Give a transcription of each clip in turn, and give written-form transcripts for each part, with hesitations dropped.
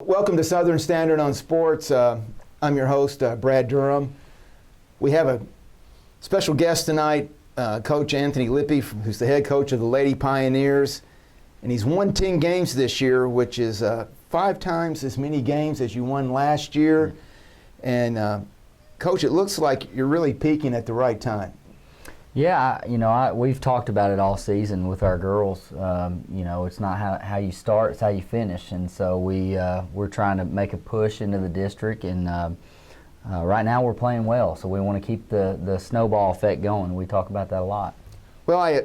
Welcome to Southern Standard on Sports. I'm your host, Brad Durham. We have a special guest tonight, Coach Anthony Lippy, who's the head coach of the Lady Pioneers. And he's won 10 games this year, which is 5 times as many games as you won last year. And, Coach, it looks like you're really peaking at the right time. Yeah, we've talked about it all season with our girls. It's not how you start, it's how you finish. And so we're trying to make a push into the district. And right now we're playing well, so we want to keep the snowball effect going. We talk about that a lot. Well,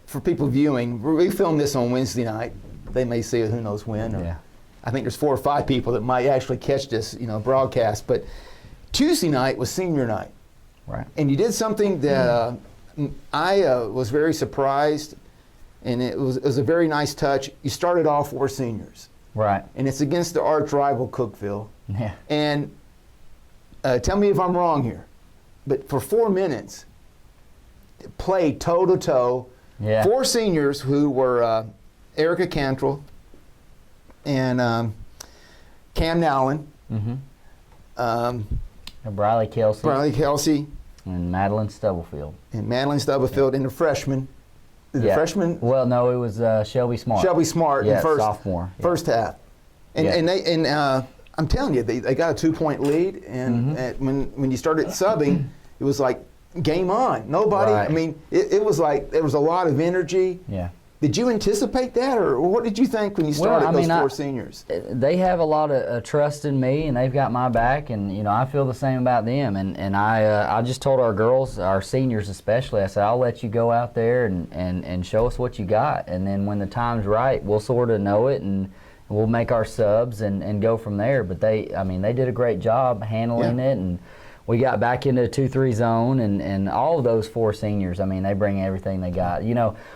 for people viewing, we filmed this on Wednesday night. They may see it, who knows when. Yeah. I think there's 4 or 5 people that might actually catch this, broadcast. But Tuesday night was senior night. Right. And you did something that I was very surprised, and it was a very nice touch. You started all 4 seniors. Right. And it's against the arch rival Cookeville. Yeah. And tell me if I'm wrong here, but for 4 minutes, played toe-to-toe. Yeah. 4 seniors who were Erica Cantrell and Cam Nowlin. Mm-hmm. Briley Kelsey. And Madeline Stubblefield. And the freshman. The freshman? Well, no, it was Shelby Smart. Shelby Smart, yeah, sophomore. First half. And I'm telling you, they got a 2-point lead, and when you started subbing, it was like game on. Nobody. Right. I mean, it was like there was a lot of energy. Yeah. Did you anticipate that, or what did you think when you started those 4 seniors? They have a lot of trust in me, and they've got my back, and I feel the same about them. And I just told our girls, our seniors especially, I said, I'll let you go out there and show us what you got, and then when the time's right, we'll sort of know it, and we'll make our subs and go from there. But they did a great job handling it, and we got back into a 2-3 zone, and all of those 4 seniors, they bring everything they got.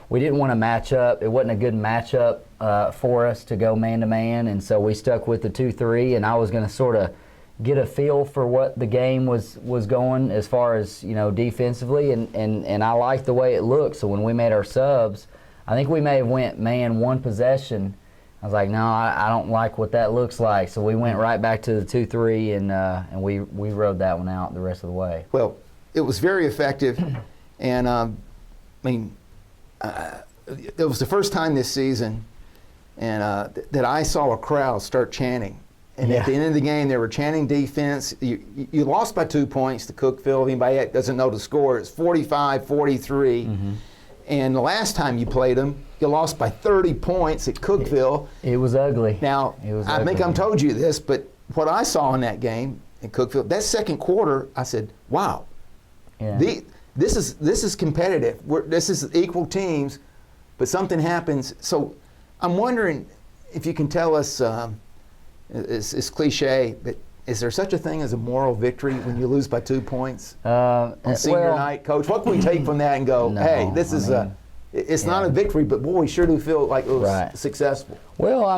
We didn't want to match up. It wasn't a good matchup for us to go man-to-man, and so we stuck with the 2-3, and I was going to sort of get a feel for what the game was going as far as, defensively, and I liked the way it looked. So when we made our subs, I think we may have went man 1 possession. I was like, no, I don't like what that looks like. So we went right back to the 2-3, and we rode that one out the rest of the way. Well, it was very effective, and it was the first time this season, and that I saw a crowd start chanting. And at the end of the game, they were chanting defense. You lost by 2 points to Cookeville. Anybody that doesn't know the score, it's 45-43. Mm-hmm. And the last time you played them, you lost by 30 points at Cookeville. It was ugly. Now, I think I've told you this, but what I saw in that game in Cookeville, that second quarter, I said, wow, this is competitive. This is equal teams, but something happens. So I'm wondering if you can tell us, it's cliche, but is there such a thing as a moral victory when you lose by 2 points on senior night, Coach? What can we take from that and go, hey, it's not a victory, but boy, we sure do feel like it was successful. Well,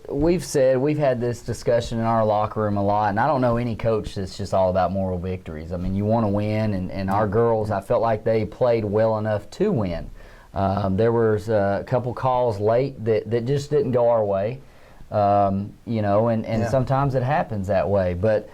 we've had this discussion in our locker room a lot, and I don't know any coach that's just all about moral victories. You want to win, and our girls, I felt like they played well enough to win. There was a couple calls late that just didn't go our way. Sometimes it happens that way. But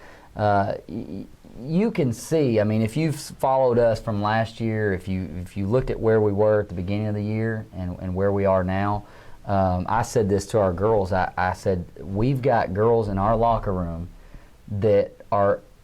you can see, if you've followed us from last year, if you looked at where we were at the beginning of the year and where we are now, I said this to our girls. I said, we've got girls in our locker room that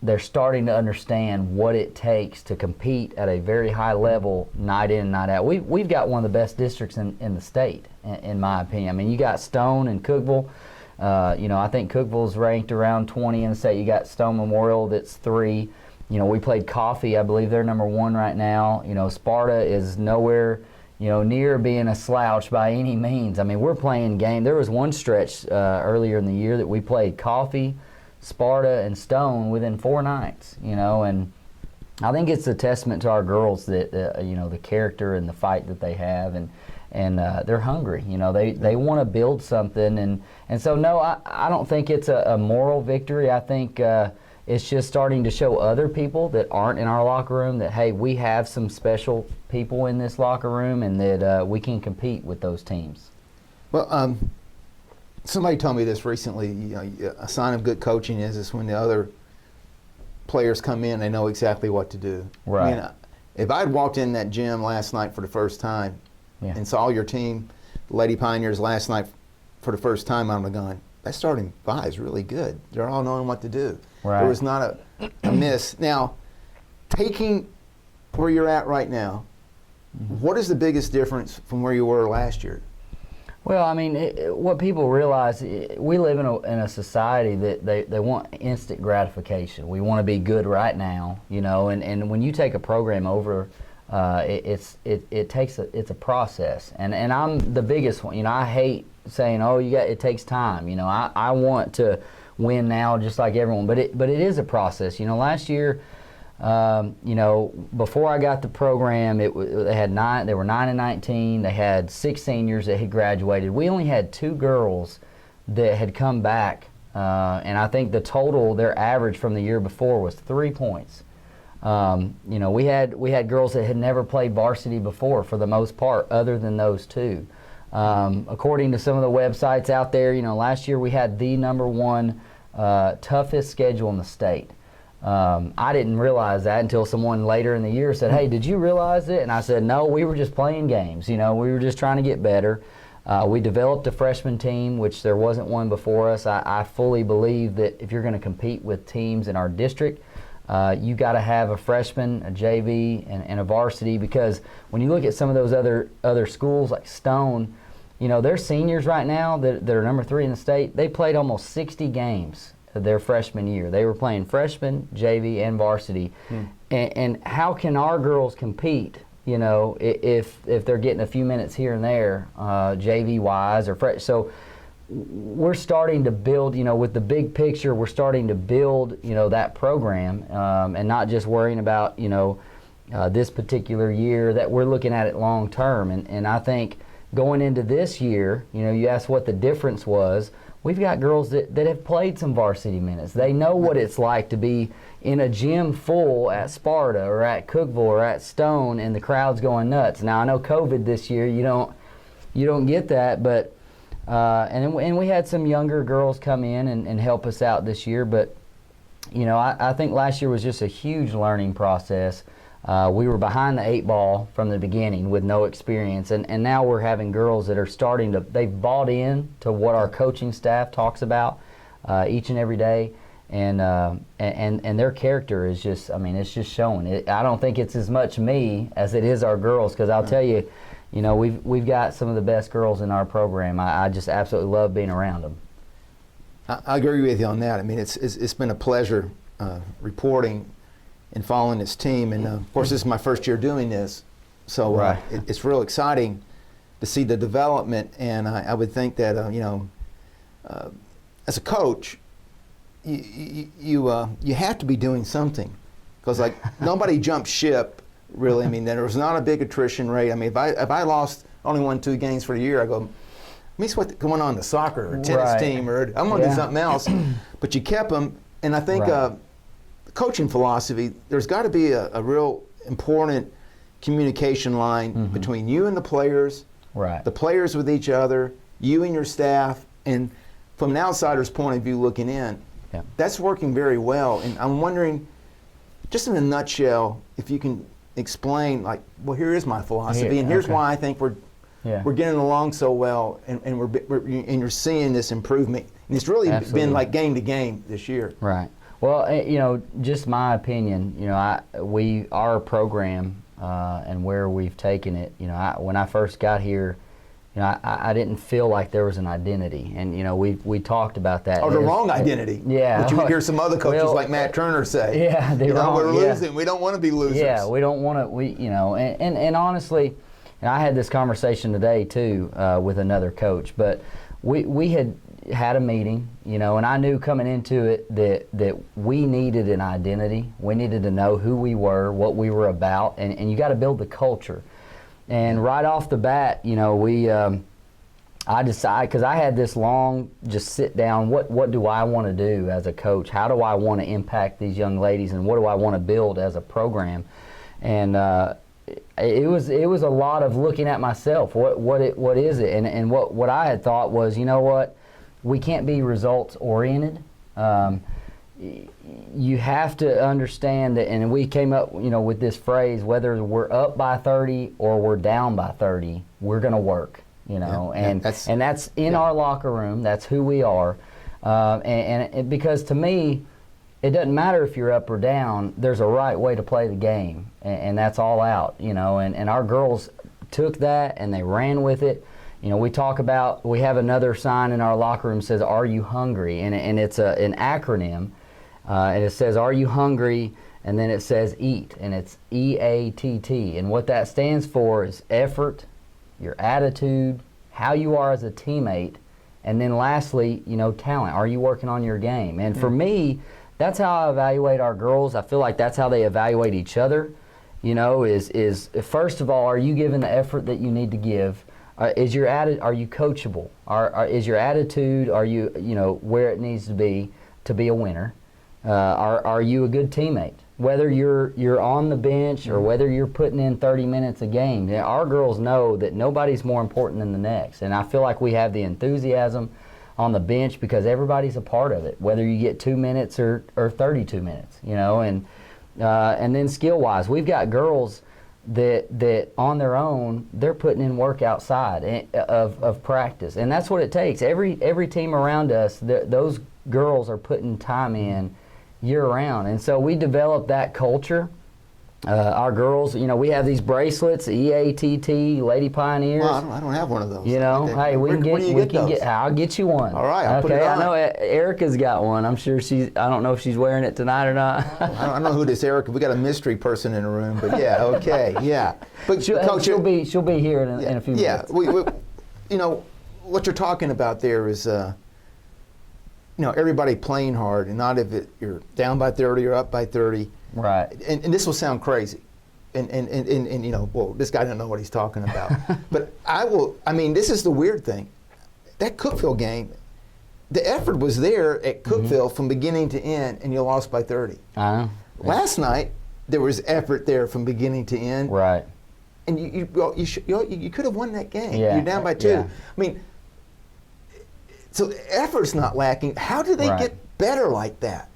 they're starting to understand what it takes to compete at a very high level night in and night out. We've got one of the best districts in the state, in my opinion. You got Stone and Cookeville. I think Cookeville's ranked around 20 in the state. You got Stone Memorial that's 3. We played Coffee. I believe they're number 1 right now. Sparta is nowhere near being a slouch by any means. We're playing game. There was one stretch earlier in the year that we played Coffee, Sparta, and Stone within 4 nights, and I think it's a testament to our girls that, the character and the fight that they have, and they're hungry. They want to build something, and so no, I don't think it's a moral victory. I think it's just starting to show other people that aren't in our locker room that, hey, we have some special people in this locker room, and that we can compete with those teams. Well, Somebody told me this recently. You know, a sign of good coaching is when the other players come in, they know exactly what to do. Right. I mean, if I'd walked in that gym last night for the first time and saw your team, the Lady Pioneers, last night for the first time, I'm going, that starting five is really good. They're all knowing what to do. Right. There was not a miss. Now, taking where you're at right now, what is the biggest difference from where you were last year? Well, I mean, what people realize, we live in a society that they want instant gratification. We want to be good right now, you know, and when you take a program over, it's a process, and I'm the biggest one. You know, I hate saying, oh, it takes time. You know, I want to win now just like everyone, but it is a process. You know, last year, you know, before I got the program, they were 9 and 19. They had 6 seniors that had graduated. We only had 2 girls that had come back, and I think the total, their average from the year before was 3 points. You know, we had girls that had never played varsity before, for the most part, other than those 2. According to some of the websites out there, you know, last year we had the #1 toughest schedule in the state. I didn't realize that until someone later in the year said, hey, did you realize it? And I said, no, we were just playing games. You know, we were just trying to get better. We developed a freshman team, which there wasn't one before us. I fully believe that if you're going to compete with teams in our district, you got to have a freshman, a JV, and a varsity, because when you look at some of those other schools like Stone, you know, their seniors right now that are #3 in the state, they played almost 60 games their freshman year. They were playing freshman, JV, and varsity. And how can our girls compete, you know, if they're getting a few minutes here and there, JV-wise or fresh? So we're starting to build, you know, with the big picture, we're starting to build, you know, that program, and not just worrying about, you know, this particular year, that we're looking at it long term. And I think going into this year, you know, you asked what the difference was. We've got girls that have played some varsity minutes. They know what it's like to be in a gym full at Sparta or at Cookeville or at Stone, and the crowd's going nuts. Now, I know COVID this year, you don't get that, but and we had some younger girls come in and help us out this year. But you know, I think last year was just a huge learning process. We were behind the 8 ball from the beginning with no experience, and now we're having girls that are starting to, they've bought in to what our coaching staff talks about each and every day, and their character is just, I mean, it's just showing. I don't think it's as much me as it is our girls, because I'll tell you, you know, we've got some of the best girls in our program. I just absolutely love being around them. I agree with you on that. I mean, it's been a pleasure reporting and following this team, and of course this is my first year doing this, so Right. It's real exciting to see the development. And I would think that you know, as a coach, you have to be doing something, because like nobody jumped ship really. I mean, there was not a big attrition rate. I mean, if I lost only 1-2 games for the year, I go, let me see what's going on in the soccer or tennis Right. team, or I'm going to do something else. But you kept them, and I think. Right. Coaching philosophy, there's got to be a real important communication line between you and the players, Right. the players with each other, you and your staff, and from an outsider's point of view looking in, that's working very well. And I'm wondering, just in a nutshell, if you can explain, like, well, here is my philosophy, and here's why I think we're getting along so well, and and you're seeing this improvement. And it's really been like game to game this year. Right. Well, you know, just my opinion, you know, our program and where we've taken it, you know, when I first got here, you know, I didn't feel like there was an identity, and you know, we talked about that. Oh, the wrong identity. Yeah. But you hear some other coaches like Matt Turner say. Yeah, you know, we're yeah. losing. We don't want to be losers. Yeah, we don't want to. You know, and honestly, and I had this conversation today too with another coach, but we had a meeting, you know, and I knew coming into it that we needed an identity. We needed to know who we were, what we were about, and you got to build the culture. And right off the bat, you know, I decided, because I had this long just sit down, what do I want to do as a coach? How do I want to impact these young ladies, and what do I want to build as a program? And it was a lot of looking at myself. What is it? And what I had thought was, you know what? we can't be results oriented. You have to understand that, and we came up, with this phrase: whether we're up by 30 or we're down by 30, we're going to work. And that's in our locker room. That's who we are. Because to me, it doesn't matter if you're up or down. There's a right way to play the game, and that's all out. And our girls took that and they ran with it. We have another sign in our locker room that says, "Are you hungry?" And it's an acronym. And it says, "Are you hungry?" And then it says "EAT," and it's EATT. And what that stands for is effort, your attitude, how you are as a teammate, and then lastly, talent. Are you working on your game? And for me, that's how I evaluate our girls. I feel like that's how they evaluate each other. Is first of all, are you giving the effort that you need to give? Are you coachable? Is your attitude? Are you where it needs to be a winner? Are you a good teammate? Whether you're on the bench or whether you're putting in 30 minutes a game, our girls know that nobody's more important than the next. And I feel like we have the enthusiasm on the bench because everybody's a part of it, whether you get 2 minutes or 32 minutes, And then skill-wise, we've got girls that on their own, they're putting in work outside of practice. And that's what it takes. Every team around us, those girls are putting time in year-round. And so we developed that culture. Our girls, we have these bracelets, EATT, Lady Pioneers. Well, I don't have one of those. Hey, where do you get those? I'll get you one. All right, I'll put it on. I know Erica's got one. I'm sure I don't know if she's wearing it tonight or not. I don't know who this Erica. We got a mystery person in the room, but yeah, okay, yeah. But Coach, she'll be here in a few minutes. Yeah, what you're talking about there is, everybody playing hard, and not if you're down by 30 or up by 30. Right. And this will sound crazy. And this guy doesn't know what he's talking about. But this is the weird thing. That Cookeville game, the effort was there at Cookeville from beginning to end, and you lost by 30. I know. Last night, there was effort there from beginning to end. Right. And you could have won that game. Yeah. You're down by 2. Yeah. So the effort's not lacking. How do they get better like that?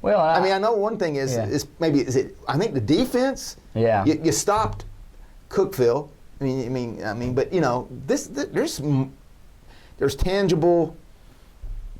Well, I know one thing is I think the defense. Yeah. You stopped Cookeville. But there's tangible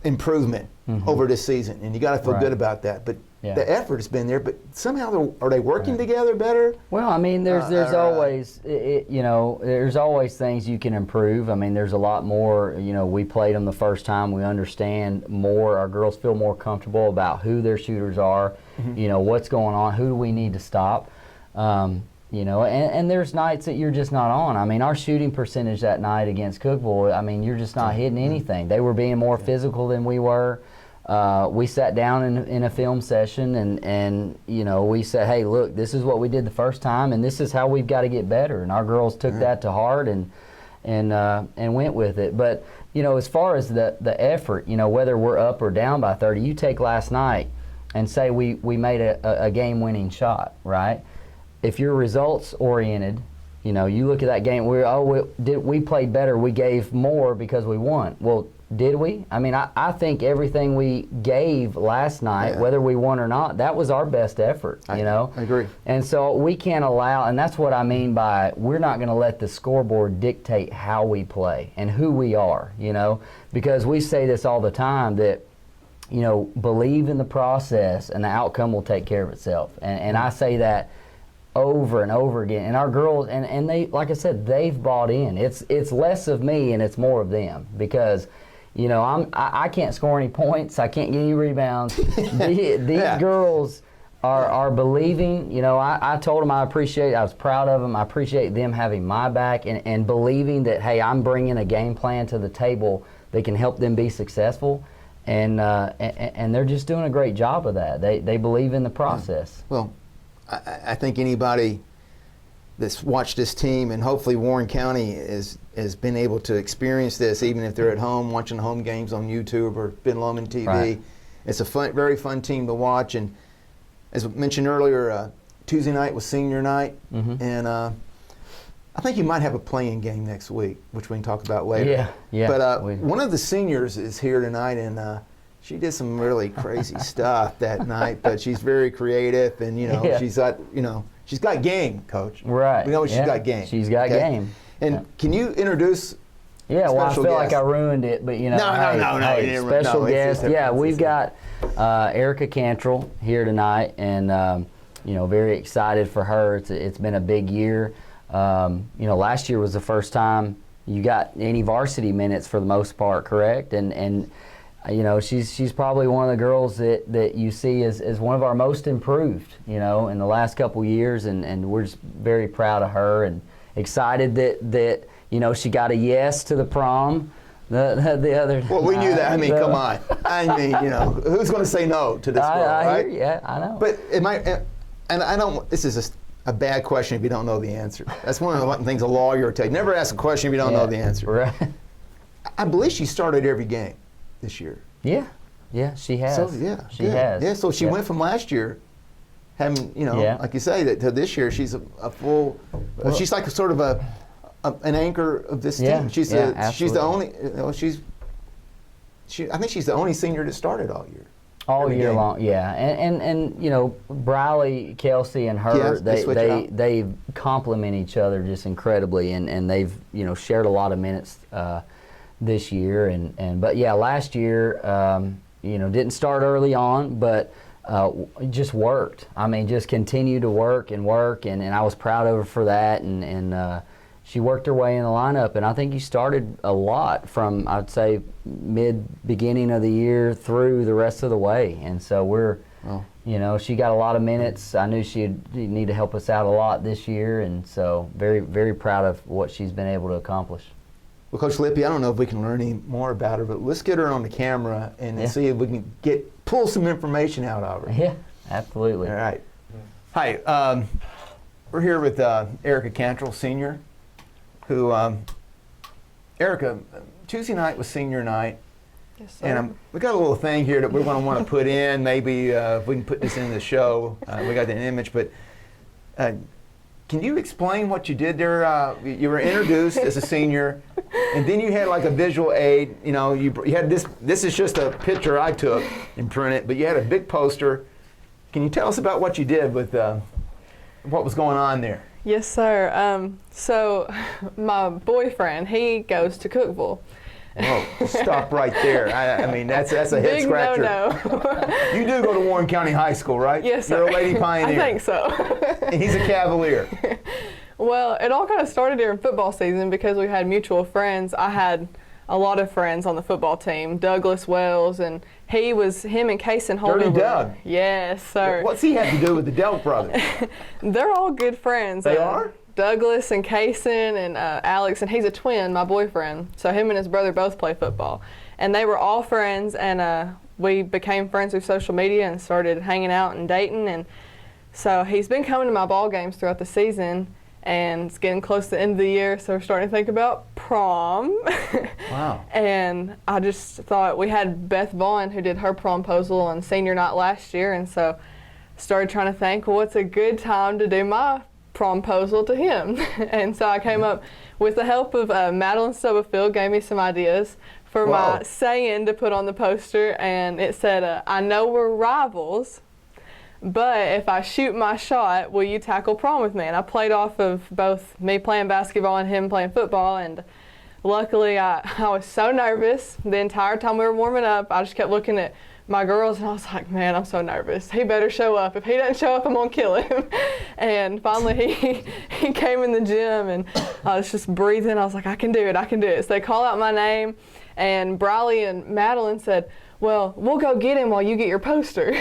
improvement over this season, and you got to feel good about that. But the effort has been there. But somehow are they working together better? Well, there's always there's always things you can improve. There's a lot more. We played them the first time. We understand more. Our girls feel more comfortable about who their shooters are. What's going on. Who do we need to stop? And there's nights that you're just not on. Our shooting percentage that night against Cookeville, you're just not hitting anything. They were being more physical than we were. We sat down in a film session and we said, hey, look, this is what we did the first time, and this is how we've got to get better. And our girls took that to heart and went with it. But as far as the effort, whether we're up or down by 30, you take last night and say we made a game-winning shot, right? If you're results oriented, you look at that game. We played better. We gave more because we won. Well, did we? I think everything we gave last night, whether we won or not, that was our best effort. I agree. And so we can't allow, and that's what I mean by we're not going to let the scoreboard dictate how we play and who we are. Because we say this all the time that believe in the process and the outcome will take care of itself. And I say that over and over again, and our girls, and they, like I said, they've bought in. It's less of me and it's more of them because, I can't score any points, I can't get any rebounds. These girls are believing. I told them I was proud of them. I appreciate them having my back and believing that, hey, I'm bringing a game plan to the table that can help them be successful, and they're just doing a great job of that. They believe in the process. Well, I think anybody that's watched this team, and hopefully Warren County has been able to experience this, even if they're at home watching home games on YouTube or Ben Lomond TV. Right. It's a very fun team to watch. And as mentioned earlier, Tuesday night was senior night, and I think you might have a playing game next week, which we can talk about later. Yeah. But one of the seniors is here tonight, and she did some really crazy stuff that night. But she's very creative, and she's got game, Coach. Right. We know she's got game. She's got game. And can you introduce? Yeah, well, I feel guest? like I ruined it, but No, hey, special guest. Yeah, we've got Erica Cantrell here tonight, and very excited for her. It's been a big year. Last year was the first time you got any varsity minutes for the most part, correct? And she's probably one of the girls that you see as one of our most improved, in the last couple years, and we're just very proud of her and excited that she got a yes to the prom the other. Well, we knew that. I mean, come on. I mean, who's going to say no to this girl, right? Yeah, I know. But and I don't. This is a bad question if you don't know the answer. That's one of the things a lawyer will tell you. Never ask a question if you don't know the answer. Right. I believe she started every game this year. Yeah, she has. So she has. Yeah, so she went from last year, having like you say, to this year she's a full. She's like a sort of an anchor of this team. She's the only. I think she's the only senior that started all year. All year long, yeah, and Briley, Kelsey, and her, they complement each other just incredibly, and they've shared a lot of minutes this year, but last year didn't start early on, but just worked. I mean, just continued to work, and I was proud of her for that, and she worked her way in the lineup, and I think you started a lot from, I'd say, beginning of the year through the rest of the way. And so she got a lot of minutes. I knew she'd need to help us out a lot this year, and so very, very proud of what she's been able to accomplish. Well, Coach Lippy, I don't know if we can learn any more about her, but let's get her on the camera and see if we can pull some information out of her. Yeah, absolutely. All right. Hi, we're here with Erica Cantrell, senior, who, Erica, Tuesday night was senior night. Yes, sir. And we got a little thing here that we're going to want to put in. Maybe if we can put this in the show, we got the image. But can you explain what you did there? You were introduced as a senior, and then you had like a visual aid. You had this. This is just a picture I took and printed, but you had a big poster. Can you tell us about what you did with what was going on there? Yes, sir. So my boyfriend, he goes to Cookeville. Whoa, stop right there. I mean, that's a head Big scratcher. no. You do go to Warren County High School, right? Yes, sir. You're a Lady Pioneer. I think so. And he's a Cavalier. Well, it all kind of started during football season because we had mutual friends. I had a lot of friends on the football team, Douglas Wells, and him and Kason Holder. Dirty Doug. Yes, sir. What's he have to do with the Delk brothers? They're all good friends. They are? Douglas and Kason and Alex, and he's a twin, my boyfriend. So him and his brother both play football. And they were all friends, and we became friends through social media and started hanging out and dating. And so he's been coming to my ball games throughout the season, and it's getting close to the end of the year, so we're starting to think about prom. Wow. And I just thought, we had Beth Vaughn who did her promposal on senior night last year, and so started trying to think, well, what's a good time to do my promposal to him? And so I came up with the help of Madeline Stubblefield, gave me some ideas for my saying to put on the poster, and it said, I know we're rivals, but if I shoot my shot, will you tackle prom with me? And I played off of both me playing basketball and him playing football, and luckily I was so nervous the entire time we were warming up. I just kept looking at my girls, and I was like, man, I'm so nervous. He better show up. If he doesn't show up, I'm going to kill him. And finally he came in the gym, and I was just breathing. I was like, I can do it. So they call out my name, and Briley and Madeline said, well, we'll go get him while you get your poster.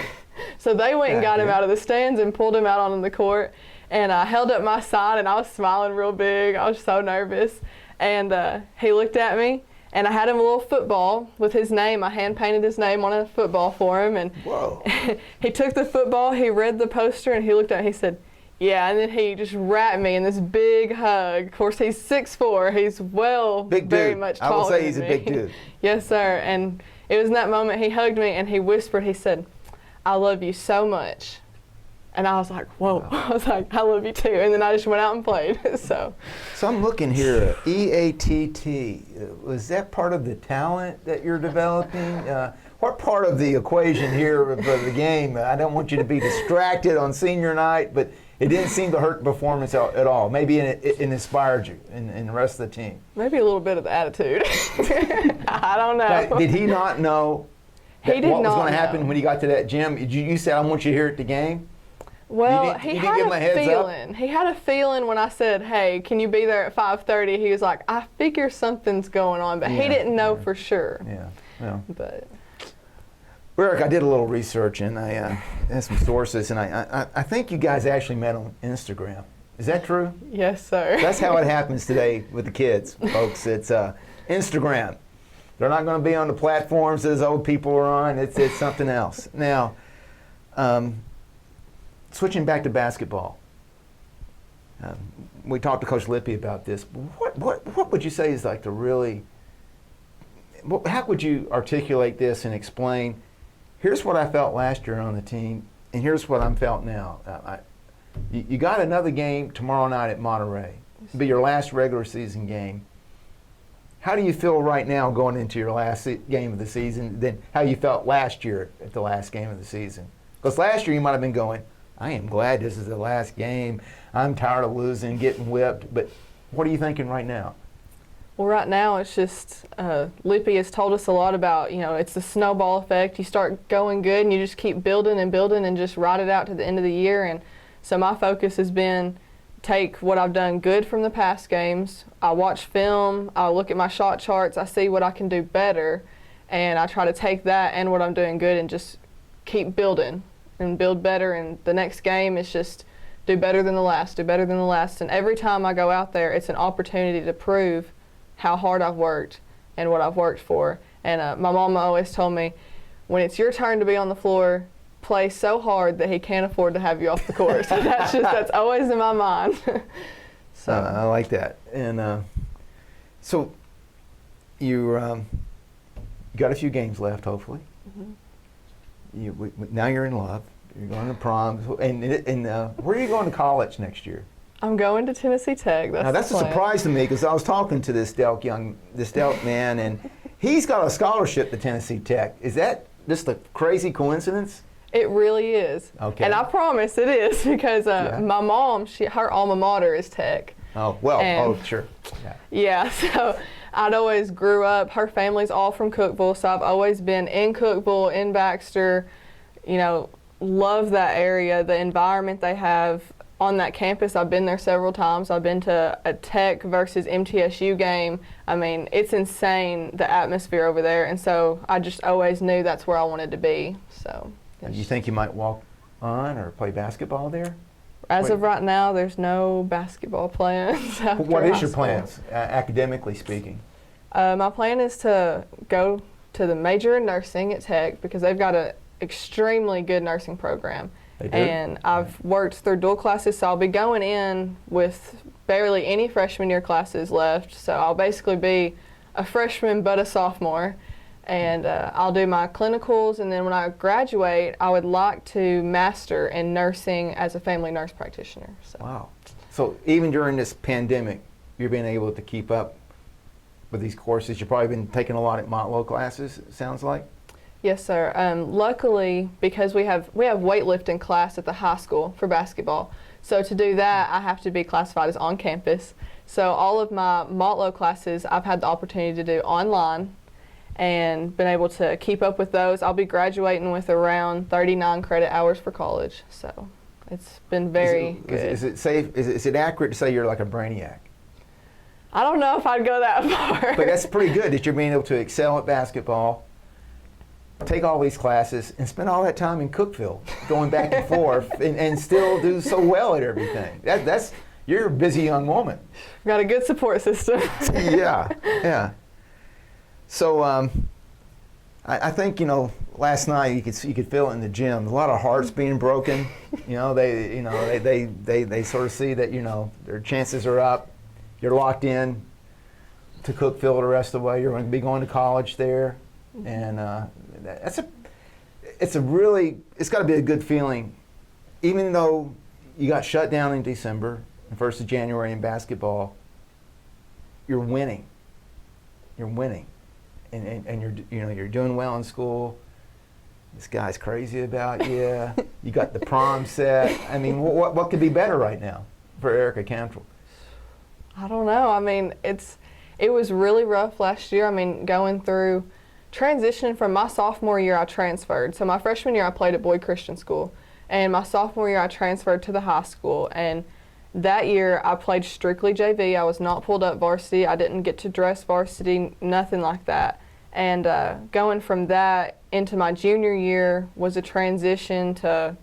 So they went and got him out of the stands and pulled him out on the court. And I held up my sign, and I was smiling real big. I was so nervous. And he looked at me, and I had him a little football with his name. I hand-painted his name on a football for him. And whoa. He took the football, he read the poster, and he looked at it, he said, yeah, and then he just wrapped me in this big hug. Of course, he's 6'4". He's very much taller. I will say he's than a me. big dude. Yes, sir. And it was in that moment he hugged me, and he whispered, he said, I love you so much. And I was like, whoa. I was like, I love you too. And then I just went out and played. So I'm looking here, EATT. Was that part of the talent that you're developing? What part of the equation here of the game? I don't want you to be distracted on senior night, but it didn't seem to hurt the performance at all. Maybe it inspired you and the rest of the team. maybe a little bit of the attitude. I don't know. Now, did he not know He did what was not going to happen know. when he got to that gym? You said, I want you here at the game? Well, You didn't he give had him a heads a up? feeling. He had a feeling when I said, "Hey, can you be there at 5:30?" He was like, "I figure something's going on," but he Yeah, didn't know yeah. for sure. Yeah. But Eric, I did a little research and I had some sources, and I think you guys actually met on Instagram. Is that true? yes, sir. That's how it happens today with the kids, folks. It's Instagram. They're not going to be on the platforms that old people are on. It's something else. Now, switching back to basketball. We talked to Coach Lippy about this. What would you say is like the really? How would you articulate this and explain? Here's what I felt last year on the team, and here's what I'm felt now. You got another game tomorrow night at Monterey. It'll be your last regular season game. How do you feel right now going into your last game of the season than how you felt last year at the last game of the season? Because last year you might have been going, I am glad this is the last game. I'm tired of losing, getting whipped. But what are you thinking right now? Well, right now it's just Lippy has told us a lot about, it's the snowball effect. You start going good and you just keep building and just ride it out to the end of the year. And so my focus has been take what I've done good from the past games. I watch film, I look at my shot charts, I see what I can do better, and I try to take that and what I'm doing good and just keep building and build better. And the next game is just do better than the last, do better than the last. And every time I go out there, it's an opportunity to prove how hard I've worked and what I've worked for. And my mama always told me, when it's your turn to be on the floor, play so hard that he can't afford to have you off the court. So that's always in my mind. So I like that. And so you got a few games left, hopefully. Mm-hmm. Now you're in love. You're going to prom. And where are you going to college next year? I'm going to Tennessee Tech. That's the a plan. surprise to me because I was talking to this Delk man, and he's got a scholarship to Tennessee Tech. Is that just a crazy coincidence? It really is. Okay. And I promise it is because my mom, her alma mater is Tech. Oh, well, And- sure. Yeah, so I'd always grew up, her family's all from Cookeville, so I've always been in Cookeville, in Baxter, love that area, the environment they have on that campus. I've been there several times. I've been to a Tech versus MTSU game. I mean, it's insane, the atmosphere over there, and so I just always knew that's where I wanted to be. So. Do you think you might walk on or play basketball there? As of right now, there's no basketball plans. after What is high your school. plans, academically speaking? My plan is to go to the major in nursing at Tech because they've got an extremely good nursing program. They do? And I've worked through dual classes, so I'll be going in with barely any freshman year classes left. So I'll basically be a freshman but a sophomore. And I'll do my clinicals, and then when I graduate, I would like to master in nursing as a family nurse practitioner. So. Wow. So even during this pandemic, you're being able to keep up with these courses. You've probably been taking a lot at Montlow classes, it sounds like. Yes, sir. Luckily, because we have weightlifting class at the high school for basketball, so to do that, I have to be classified as on campus. So all of my Montlow classes, I've had the opportunity to do online and been able to keep up with those. I'll be graduating with around 39 credit hours for college, so it's been very good. Is it safe? Is it accurate to say you're like a brainiac? I don't know if I'd go that far. But that's pretty good that you're being able to excel at basketball, take all these classes, and spend all that time in Cookeville, going back and forth, and still do so well at everything. You're a busy young woman. Got a good support system. Yeah. So I think last night you could feel it in the gym. A lot of hearts being broken. They sort of see that their chances are up. You're locked in to Cookeville the rest of the way. You're going to be going to college there, and it's got to be a good feeling even though you got shut down in December, the 1st of January in basketball, you're winning. You're winning. And you're doing well in school. This guy's crazy about you. You got the prom set. I mean, what could be better right now for Erica Cantrell? I don't know. I mean, it was really rough last year. I mean, going through transitioning from my sophomore year, I transferred. So my freshman year, I played at Boyd Christian School. And my sophomore year, I transferred to the high school. And that year, I played strictly JV. I was not pulled up varsity. I didn't get to dress varsity, nothing like that. And going from that into my junior year was a transition to,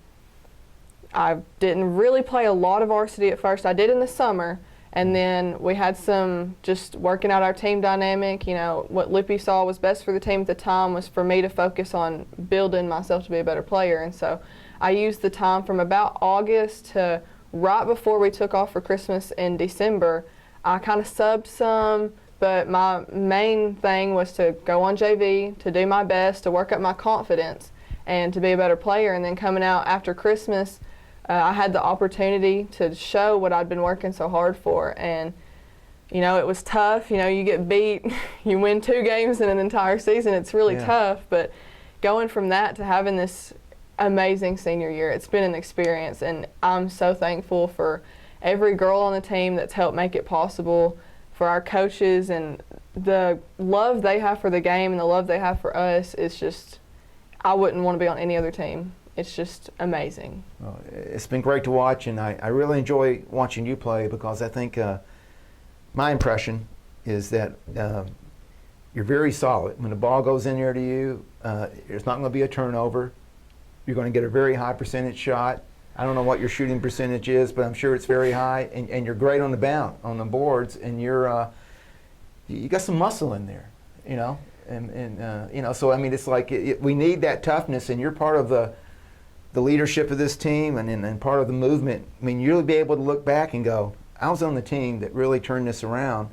I didn't really play a lot of varsity at first. I did in the summer. And then we had some just working out our team dynamic. You know, what Lippy saw was best for the team at the time was for me to focus on building myself to be a better player. And so I used the time from about August to right before we took off for Christmas in December. I kind of subbed some, but my main thing was to go on JV, to do my best, to work up my confidence, and to be a better player. And then coming out after Christmas, I had the opportunity to show what I'd been working so hard for. And, you know, it was tough. You know, you get beat, you win 2 games in an entire season. It's really tough. But going from that to having this amazing senior year, it's been an experience. And I'm so thankful for every girl on the team that's helped make it possible, for our coaches, and the love they have for the game and the love they have for us is just, I wouldn't want to be on any other team. It's just amazing. Well, it's been great to watch, and I really enjoy watching you play, because I think my impression is that you're very solid. When the ball goes in there to you, there's not going to be a turnover. You're going to get a very high percentage shot. I don't know what your shooting percentage is, but I'm sure it's very high, and you're great on the bound, on the boards, and you got some muscle in there, you know, and you know, so I mean, it's like we need that toughness, and you're part of the leadership of this team, and part of the movement. I mean, you'll be able to look back and go, I was on the team that really turned this around,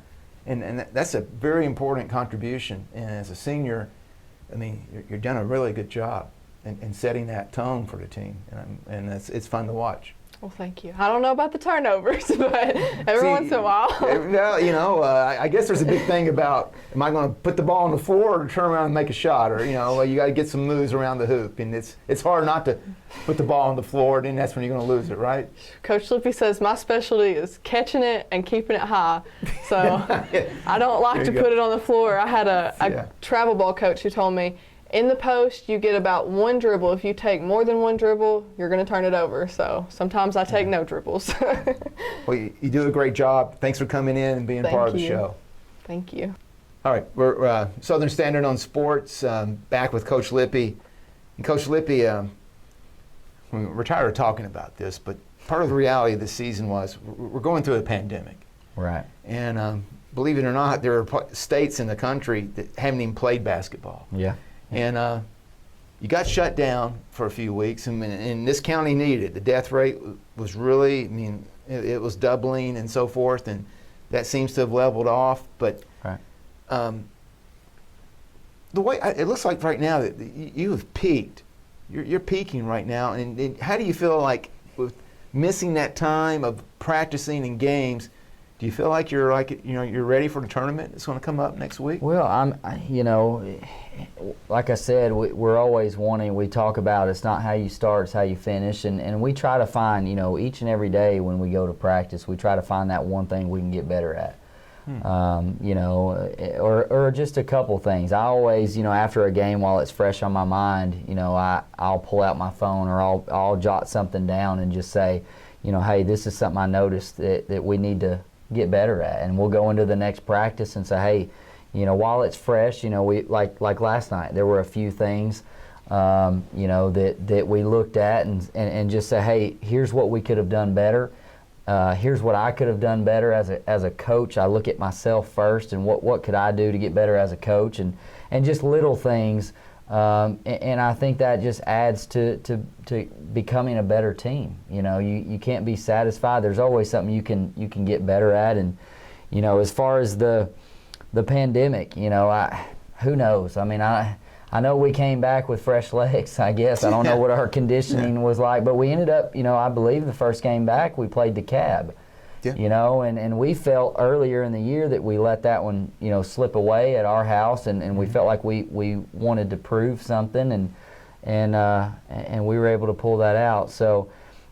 and that's a very important contribution. And as a senior, I mean, you've done a really good job in setting that tone for the team, and it's fun to watch. Well, thank you. I don't know about the turnovers, but every once in a while. Well, you know, I guess there's a big thing about, am I going to put the ball on the floor or turn around and make a shot? Or, you know, you got to get some moves around the hoop. And it's hard not to put the ball on the floor, then that's when you're going to lose it, right? Coach Lippy says my specialty is catching it and keeping it high. So I don't like to put it on the floor. I had a travel ball coach who told me, in the post, you get about 1 dribble. If you take more than 1 dribble, you're going to turn it over. So sometimes I take no dribbles. Well, you do a great job. Thanks for coming in and being part of the show. Thank you. All right, we're Southern Standard on Sports, back with Coach Lippy. And Coach Lippy, we're tired of talking about this, but part of the reality of this season was we're going through a pandemic. Right. And believe it or not, there are states in the country that haven't even played basketball. Yeah. And you got shut down for a few weeks, and this county needed it. The death rate was really, I mean, it was doubling and so forth, and that seems to have leveled off. But right. The way it looks like right now that you have peaked. You're peaking right now, and how do you feel like with missing that time of practicing in games? Do you feel like you're ready for the tournament that's going to come up next week? Well, you know, like I said, we're always wanting. We talk about it's not how you start, it's how you finish, and we try to find, you know, each and every day when we go to practice, we try to find that one thing we can get better at. You know, or just a couple things. I always, you know, after a game, while it's fresh on my mind, you know, I'll pull out my phone or I'll jot something down and just say, you know, hey, this is something I noticed that we need to get better at, and we'll go into the next practice and say, hey, you know, while it's fresh, you know, we like last night, there were a few things, you know, that we looked at and just say, hey, here's what we could have done better. Here's what I could have done better as a coach. I look at myself first and what could I do to get better as a coach, and just little things. And I think that just adds to becoming a better team. You know, you can't be satisfied. There's always something you can get better at. And, you know, as far as the pandemic, you know, who knows? I mean, I I know we came back with fresh legs, I guess. I don't know what our conditioning was like, but we ended up, I believe the first game back we played DeKalb. Yeah. And we felt earlier in the year that we let that one, slip away at our house, and we felt like we wanted to prove something, and we were able to pull that out. So,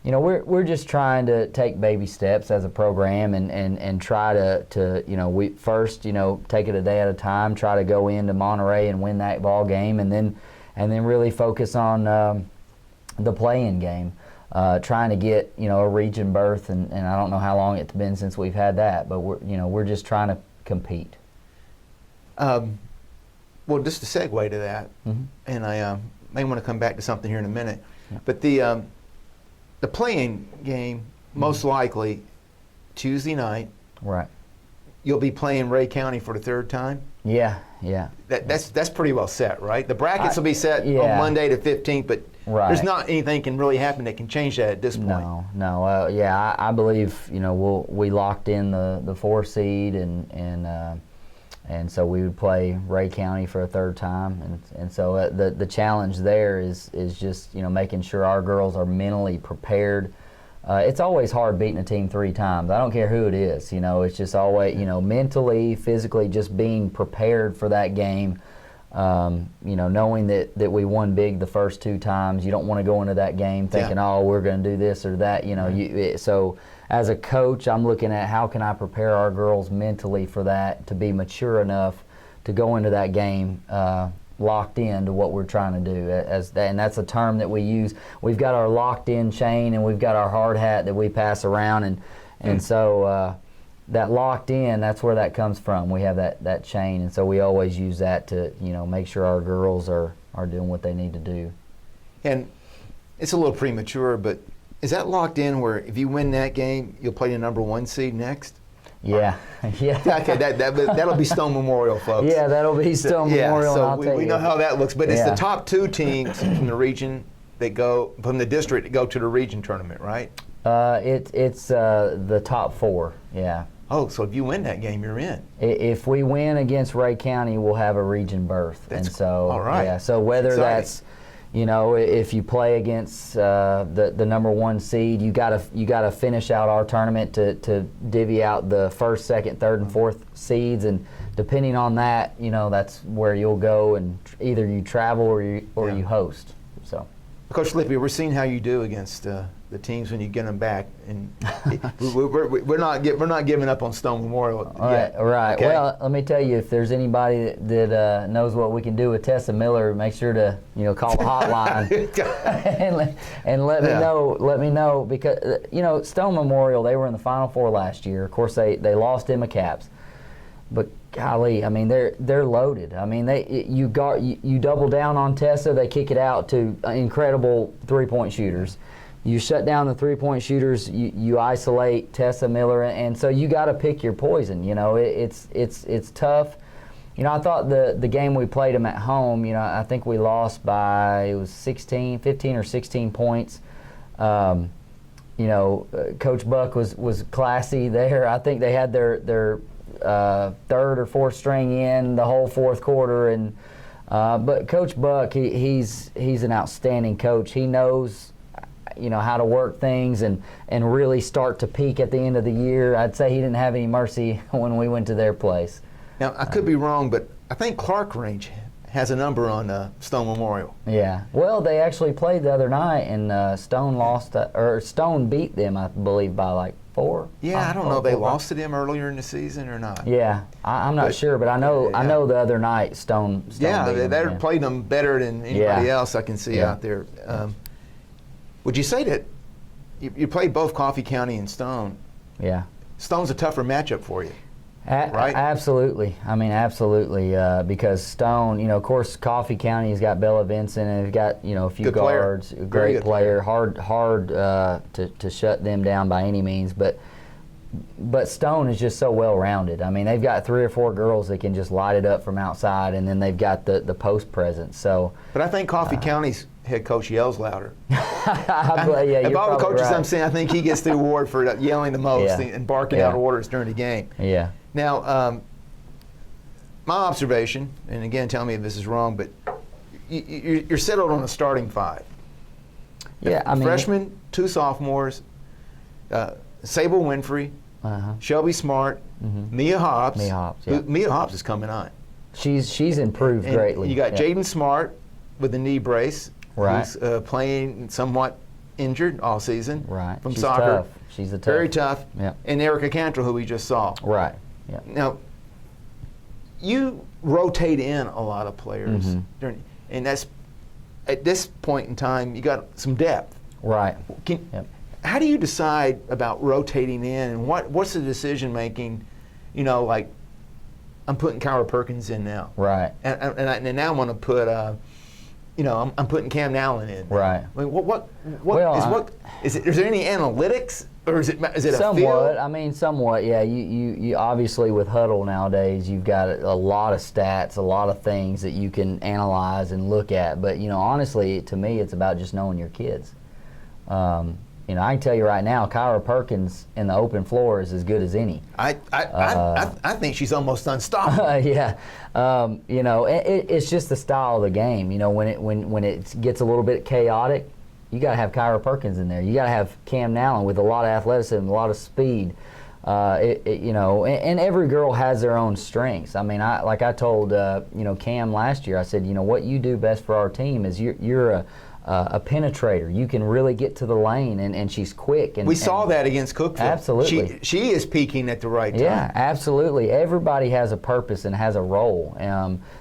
we're just trying to take baby steps as a program and try to we first, take it a day at a time, try to go into Monterey and win that ball game, and then really focus on the play-in game. Trying to get a region berth, and I don't know how long it's been since we've had that, but we're just trying to compete. Well, just to segue to that, and I may want to come back to something here in a minute, but the play-in game most likely Tuesday night. Right. You'll be playing Ray County for the third time. Yeah. That's pretty well set, right? The brackets will be set on Monday the 15th, but there's not anything can really happen that can change that at this point. No. I believe we locked in the 4 seed, and so we would play Ray County for a third time, and so the challenge there is just making sure our girls are mentally prepared. It's always hard beating a team 3 times. I don't care who it is. It's just always mentally, physically, just being prepared for that game. Knowing that we won big the first 2 times, you don't want to go into that game thinking, oh, we're going to do this or that. So as a coach, I'm looking at how can I prepare our girls mentally for that, to be mature enough to go into that game locked in to what we're trying to do. And that's a term that we use. We've got our locked in chain, and we've got our hard hat that we pass around, and so that locked in, that's where that comes from. We have that chain, and so we always use that to make sure our girls are doing what they need to do. And it's a little premature, but is that locked in where if you win that game, you'll play the number 1 seed next? Yeah. Okay, that'll be Stone Memorial, folks. Yeah, that'll be Stone Memorial. So we know how that looks, but it's the top 2 teams from the region from the district that go to the region tournament, right? It's the top 4. Yeah. Oh, so if you win that game, you're in. If we win against Ray County, we'll have a region berth. All right. Yeah. So whether that's if you play against the number 1 seed, you gotta finish out our tournament to divvy out the 1st, 2nd, 3rd, and 4th seeds, and depending on that, that's where you'll go, and either you travel or you host. So, Coach Lippy, we're seeing how you do against the teams when you get them back, and we're not giving up on Stone Memorial yet. Right. Okay? Well, let me tell you, if there's anybody that knows what we can do with Tessa Miller, make sure to call the hotline and let me know because Stone Memorial, they were in the Final Four last year. Of course, they lost Emma Capps, but golly, I mean they're loaded. I mean you double down on Tessa, they kick it out to incredible 3-point shooters. You shut down the 3-point shooters, you isolate Tessa Miller, and so you got to pick your poison. It's tough. I thought the game we played them at home, I think we lost by, it was 15 or 16 points. Coach Buck was classy there. I think they had their 3rd or 4th string in the whole 4th quarter, and but Coach Buck, he's an outstanding coach. He knows how to work things and really start to peak at the end of the year. I'd say he didn't have any mercy when we went to their place. Now, I could be wrong, but I think Clark Range has a number on Stone Memorial. Yeah. Well, they actually played the other night, and Stone beat them, I believe, by like 4. Yeah, I don't know. They lost to them earlier in the season or not. Yeah, I'm not sure, but I know the other night Stone beat them. They played them better than anybody else I can see out there. Would you say that you played both Coffee County and Stone? Yeah. Stone's a tougher matchup for you, right? Absolutely. I mean, absolutely. Because Stone, of course, Coffee County has got Bella Vincent, and they've got a few good guards, player. Great player. Hard to shut them down by any means, but Stone is just so well-rounded. I mean, they've got 3 or 4 girls that can just light it up from outside, and then they've got the post presence. So, but I think Coffee County's head coach yells louder. Of all the coaches right. I'm seeing, I think he gets the award for yelling the most and barking out orders during the game. Yeah. Now, my observation, and again, tell me if this is wrong, but you're settled on a starting five. Yeah, I mean, Freshman, 2 sophomores, Sable Winfrey, Shelby Smart, Mia Hobbs. Mia Hobbs, yeah. Mia Hobbs is coming on. She's improved And greatly. You got yeah. Jaden Smart with a knee brace, Right. who's playing somewhat injured all season Right. from She's soccer. tough. She's a tough. Very tough. Yeah. And Erica Cantrell, who we just saw. Right. Yeah. Now, you rotate in a lot of players, Mm-hmm. and that's at this point in time you got some depth. Right. Yep. How do you decide about rotating in, and what's the decision making? You know, like I'm putting Kyra Perkins in now, Right. and now I'm going to put, I'm putting Cam Allen in. Right. I mean, Well, is there any analytics, or is it a Somewhat. feel? I mean, somewhat. Yeah. You obviously with Huddle nowadays, you've got a lot of stats, a lot of things that you can analyze and look at. But honestly, to me, it's about just knowing your kids. I can tell you right now, Kyra Perkins in the open floor is as good as any. I think she's almost unstoppable. Yeah, it's just the style of the game. When it gets a little bit chaotic, you got to have Kyra Perkins in there. You got to have Cam Allen with a lot of athleticism, a lot of speed. And every girl has their own strengths. I mean, I told Cam last year. I said, what you do best for our team is you're a penetrator. You can really get to the lane, and she's quick. And we saw that against Cookville. Absolutely. She is peaking at the right time. Yeah, absolutely. Everybody has a purpose and has a role.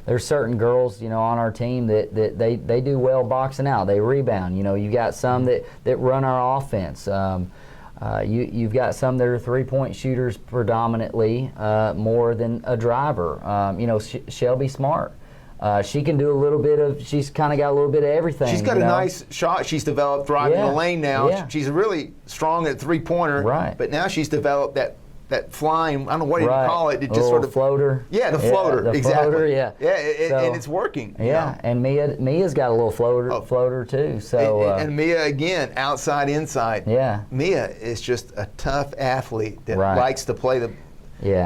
There's certain girls, on our team that they do well boxing out. They rebound. You got some that run our offense. You've got some that are three-point shooters predominantly, more than a driver. Shelby Smart. She can do a little bit of. She's kind of got a little bit of everything. She's got a nice shot. She's developed driving the lane now. Yeah. She's really strong at three-pointer. Right. But now she's developed that flying. I don't know what you call it. It a just sort of floater. Yeah, the floater. The exactly. floater. Yeah. Yeah, So, and it's working. Yeah, and Mia's got a little floater too. So and Mia again, outside, inside. Yeah. Mia is just a tough athlete that Right. likes to play the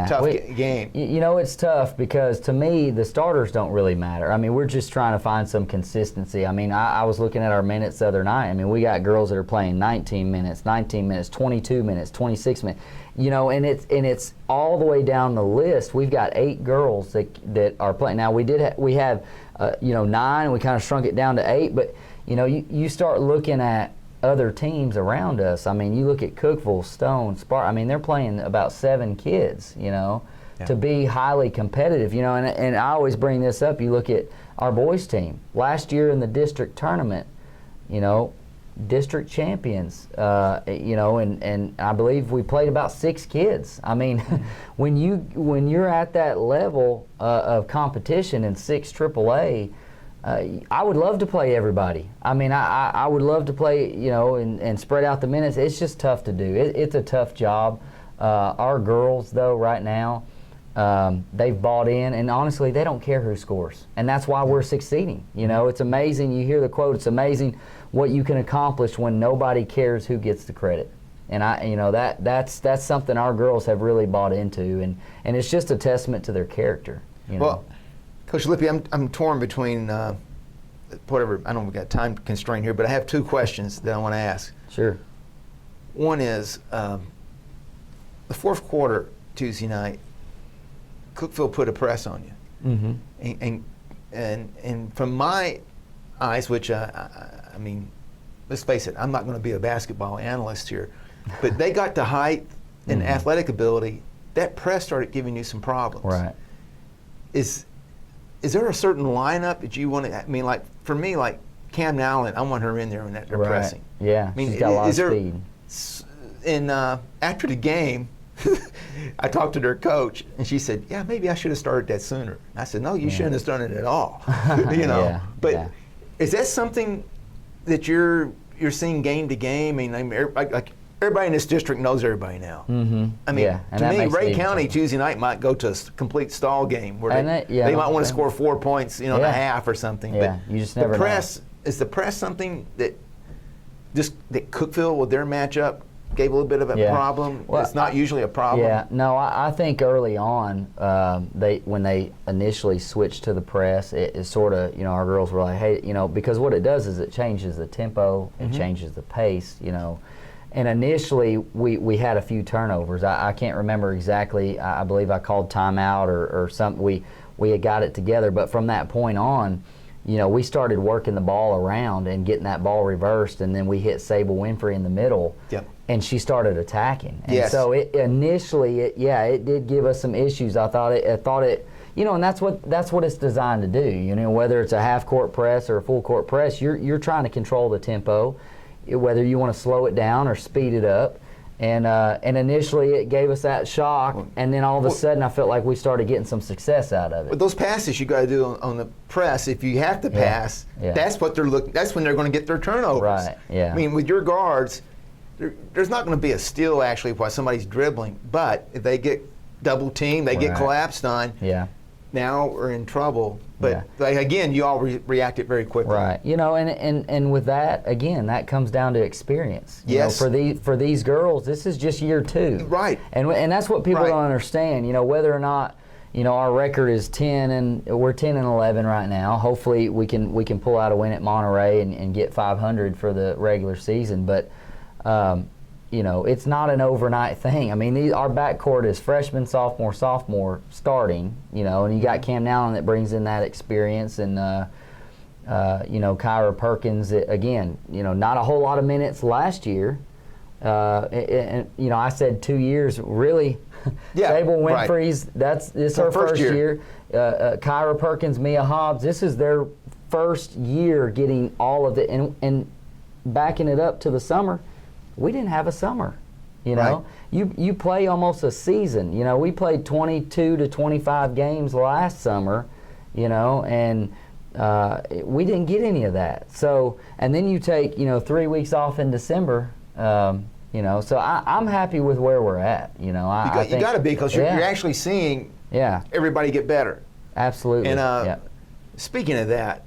tough game. It's tough because to me the starters don't really matter. I mean, we're just trying to find some consistency. I mean, I was looking at our minutes the other night. I mean, we got girls that are playing 19 minutes, 22 minutes, 26 minutes. And it's all the way down the list. We've got 8 girls that are playing. Now we have 9. We kind of shrunk it down to 8. But you start looking at other teams around us. I mean, you look at Cookville, Stone, Sparta. I mean, they're playing about 7 kids. To be highly competitive. And I always bring this up. You look at our boys team last year in the district tournament. District champions, and I believe we played about 6 kids. I mean, when you're at that level of competition in 6 AAA, I would love to play everybody. I mean, I would love to play, and spread out the minutes. It's just tough to do. It's a tough job. Our girls, though, right now, they've bought in, and honestly, they don't care who scores, and that's why we're succeeding. It's amazing. You hear the quote. It's amazing what you can accomplish when nobody cares who gets the credit. And that's something our girls have really bought into, and it's just a testament to their character. Well, Coach Lippy, I'm torn between whatever. I know we've got time constraint here, but I have 2 questions that I want to ask. Sure. One is the 4th quarter Tuesday night. Cookville put a press on you, and from my eyes, which I mean, let's face it, I'm not going to be a basketball analyst here, but they got to height and athletic ability. That press started giving you some problems. Right. Is there a certain lineup that you want to? I mean, like for me, like Cam Allen, I want her in there when they're pressing. Yeah, I mean, she's got a lot of speed. And after the game, I talked to their coach, and she said, "Yeah, maybe I should have started that sooner." And I said, "No, you shouldn't have done it at all." But is that something that you're seeing game to game? I mean, everybody in this district knows everybody now. I mean, to me, Ray County Tuesday night might go to a complete stall game where they might want to score 4 points, in a half or something. Yeah, but you just never the press know. Is the press something that Cookville with their matchup gave a little bit of a Yeah. problem? Well, it's not usually a problem. Yeah, no, I think early on, when they initially switched to the press, it sort of, you know, our girls were like, hey, you know, because what it does is it changes the tempo, it changes the pace, you know. And initially, we had a few turnovers. I can't remember exactly. I believe I called timeout or something. We had got it together, but from that point on, you know, we started working the ball around and getting that ball reversed, and then we hit Sable Winfrey in the middle, and she started attacking. And so it did give us some issues. I thought it, you know, and that's what it's designed to do. You know, whether it's a half court press or a full court press, you're trying to control the tempo, whether you want to slow it down or speed it up. And initially it gave us that shock, and then all of a sudden I felt like we started getting some success out of it. But those passes you got to do on the press, if you have to pass, that's what they're looking. That's when they're going to get their turnovers. Right. Yeah. I mean, with your guards, there's not going to be a steal actually while somebody's dribbling, but if they get double teamed, they get collapsed on. Yeah. Now we're in trouble. But like, again, you all reacted very quickly. Right. You know, and with that, again, that comes down to experience. You Yes. know, for these girls, this is just year 2. Right. And that's what people don't understand. You know, whether or not, you know, our record is 10 and we're 10 and 11 right now. Hopefully we can pull out a win at Monterey and get 500 for the regular season. But you know, it's not an overnight thing. I mean, our backcourt is freshman, sophomore starting, you know, and you got Cam Nowlin that brings in that experience, and, you know, Kyra Perkins, again, you know, not a whole lot of minutes last year. And, you know, I said 2 years, really. Sable Winfrey's, it's her first year. Kyra Perkins, Mia Hobbs, this is their first year getting all of it. And backing it up to the summer, we didn't have a summer, you know. You play almost a season. You know, we played 22 to 25 games last summer, you know, and we didn't get any of that. So, and then you take, you know, 3 weeks off in December, you know. So I'm happy with where we're at, you know. You got to be, because you're actually seeing everybody get better. Absolutely. And speaking of that,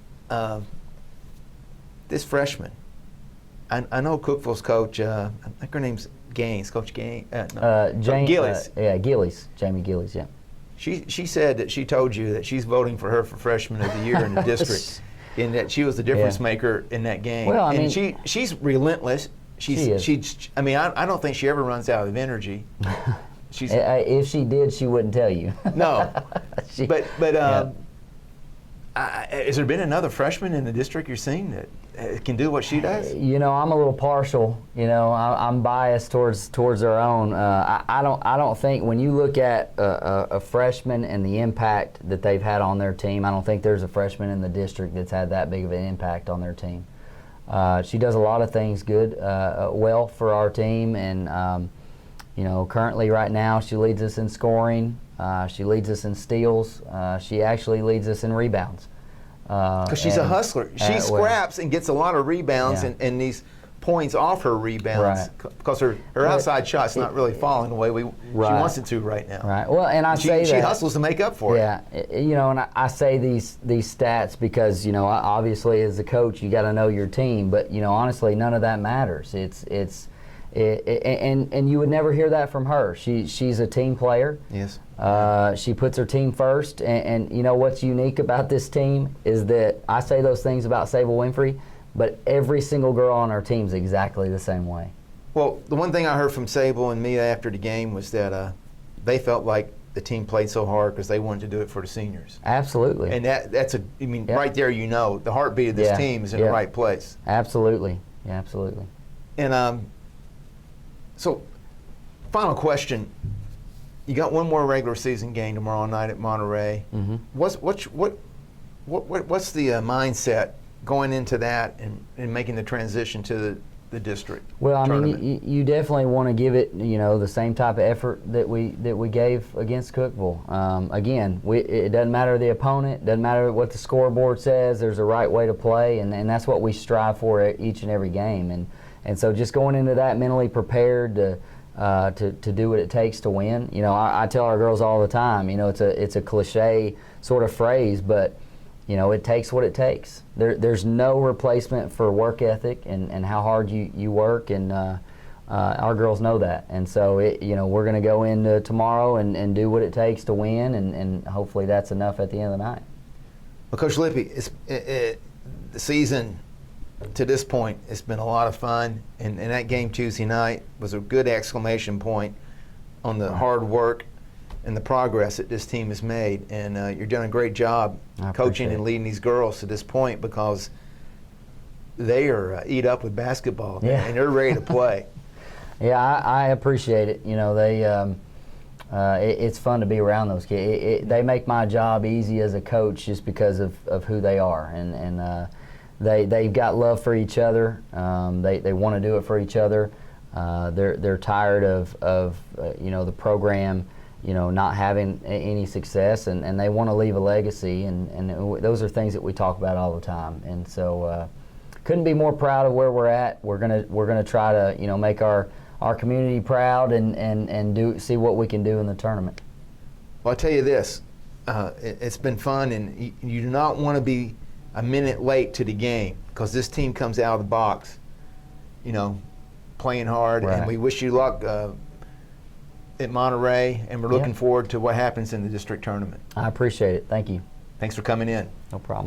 this freshman, I know Cookeville's coach, I think her name's Gaines, Coach Gaines. Gillies. Gillies. Jamie Gillies, yeah. She said that she told you that she's voting for her for Freshman of the Year in the district, and that she was the difference maker in that game. Well, I and mean, she's relentless. She is. I mean, I don't think she ever runs out of energy. If she did, she wouldn't tell you. No. Has there been another freshman in the district you're seeing that can do what she does? You know, I'm a little partial. You know, I'm biased towards our own. I don't think, when you look at a freshman and the impact that they've had on their team, I don't think there's a freshman in the district that's had that big of an impact on their team. She does a lot of things good, well for our team, and you know, currently right now she leads us in scoring. She leads us in steals. She actually leads us in rebounds. Because she's a hustler. She scraps and gets a lot of rebounds and these points off her rebounds, because her outside shot's not really falling the way she wants it to right now. Right. Well, and she hustles to make up for it. Yeah. You know, and I say these stats because, you know, obviously as a coach you got to know your team, but, you know, honestly none of that matters. And you would never hear that from her. She's a team player. Yes. She puts her team first, and you know what's unique about this team is that I say those things about Sable Winfrey, but every single girl on our team is exactly the same way. Well, the one thing I heard from Sable and Mia after the game was that they felt like the team played so hard because they wanted to do it for the seniors. Absolutely. And right there, you know, the heartbeat of this team is in the right place. Absolutely. Yeah, absolutely. And so, final question. You got one more regular season game tomorrow night at Monterey. Mm-hmm. What's the mindset going into that and making the transition to the district? Well, I tournament? mean, you definitely want to give it, you know, the same type of effort that we gave against Cookeville. Again, it doesn't matter the opponent, doesn't matter what the scoreboard says. There's a right way to play, and that's what we strive for each and every game. And so just going into that mentally prepared to do what it takes to win. You know, I tell our girls all the time, you know, it's a cliche sort of phrase, but, you know, it takes what it takes. There's no replacement for work ethic and how hard you work. And, Our girls know that, and so we're going to go into tomorrow and do what it takes to win, and hopefully that's enough at the end of the night. Well, Coach Lippy, the season to this point, it's been a lot of fun, and that game Tuesday night was a good exclamation point on the hard work and the progress that this team has made. And you're doing a great job coaching and leading these girls to this point, because they are eat up with basketball, and they're ready to play. Yeah, I appreciate it. It's fun to be around those kids. They make my job easy as a coach just because of who they are, and they've got love for each other. They want to do it for each other. They're tired of the program not having any success, and they want to leave a legacy, and those are things that we talk about all the time. And so couldn't be more proud of where we're at. We're gonna try to make our community proud and see what we can do in the tournament. Well, I'll tell you this, it's been fun, and you do not want to be a minute late to the game, because this team comes out of the box, playing hard, right. And we wish you luck at Monterey, and we're looking forward to what happens in the district tournament. I appreciate it. Thank you. Thanks for coming in. No problem.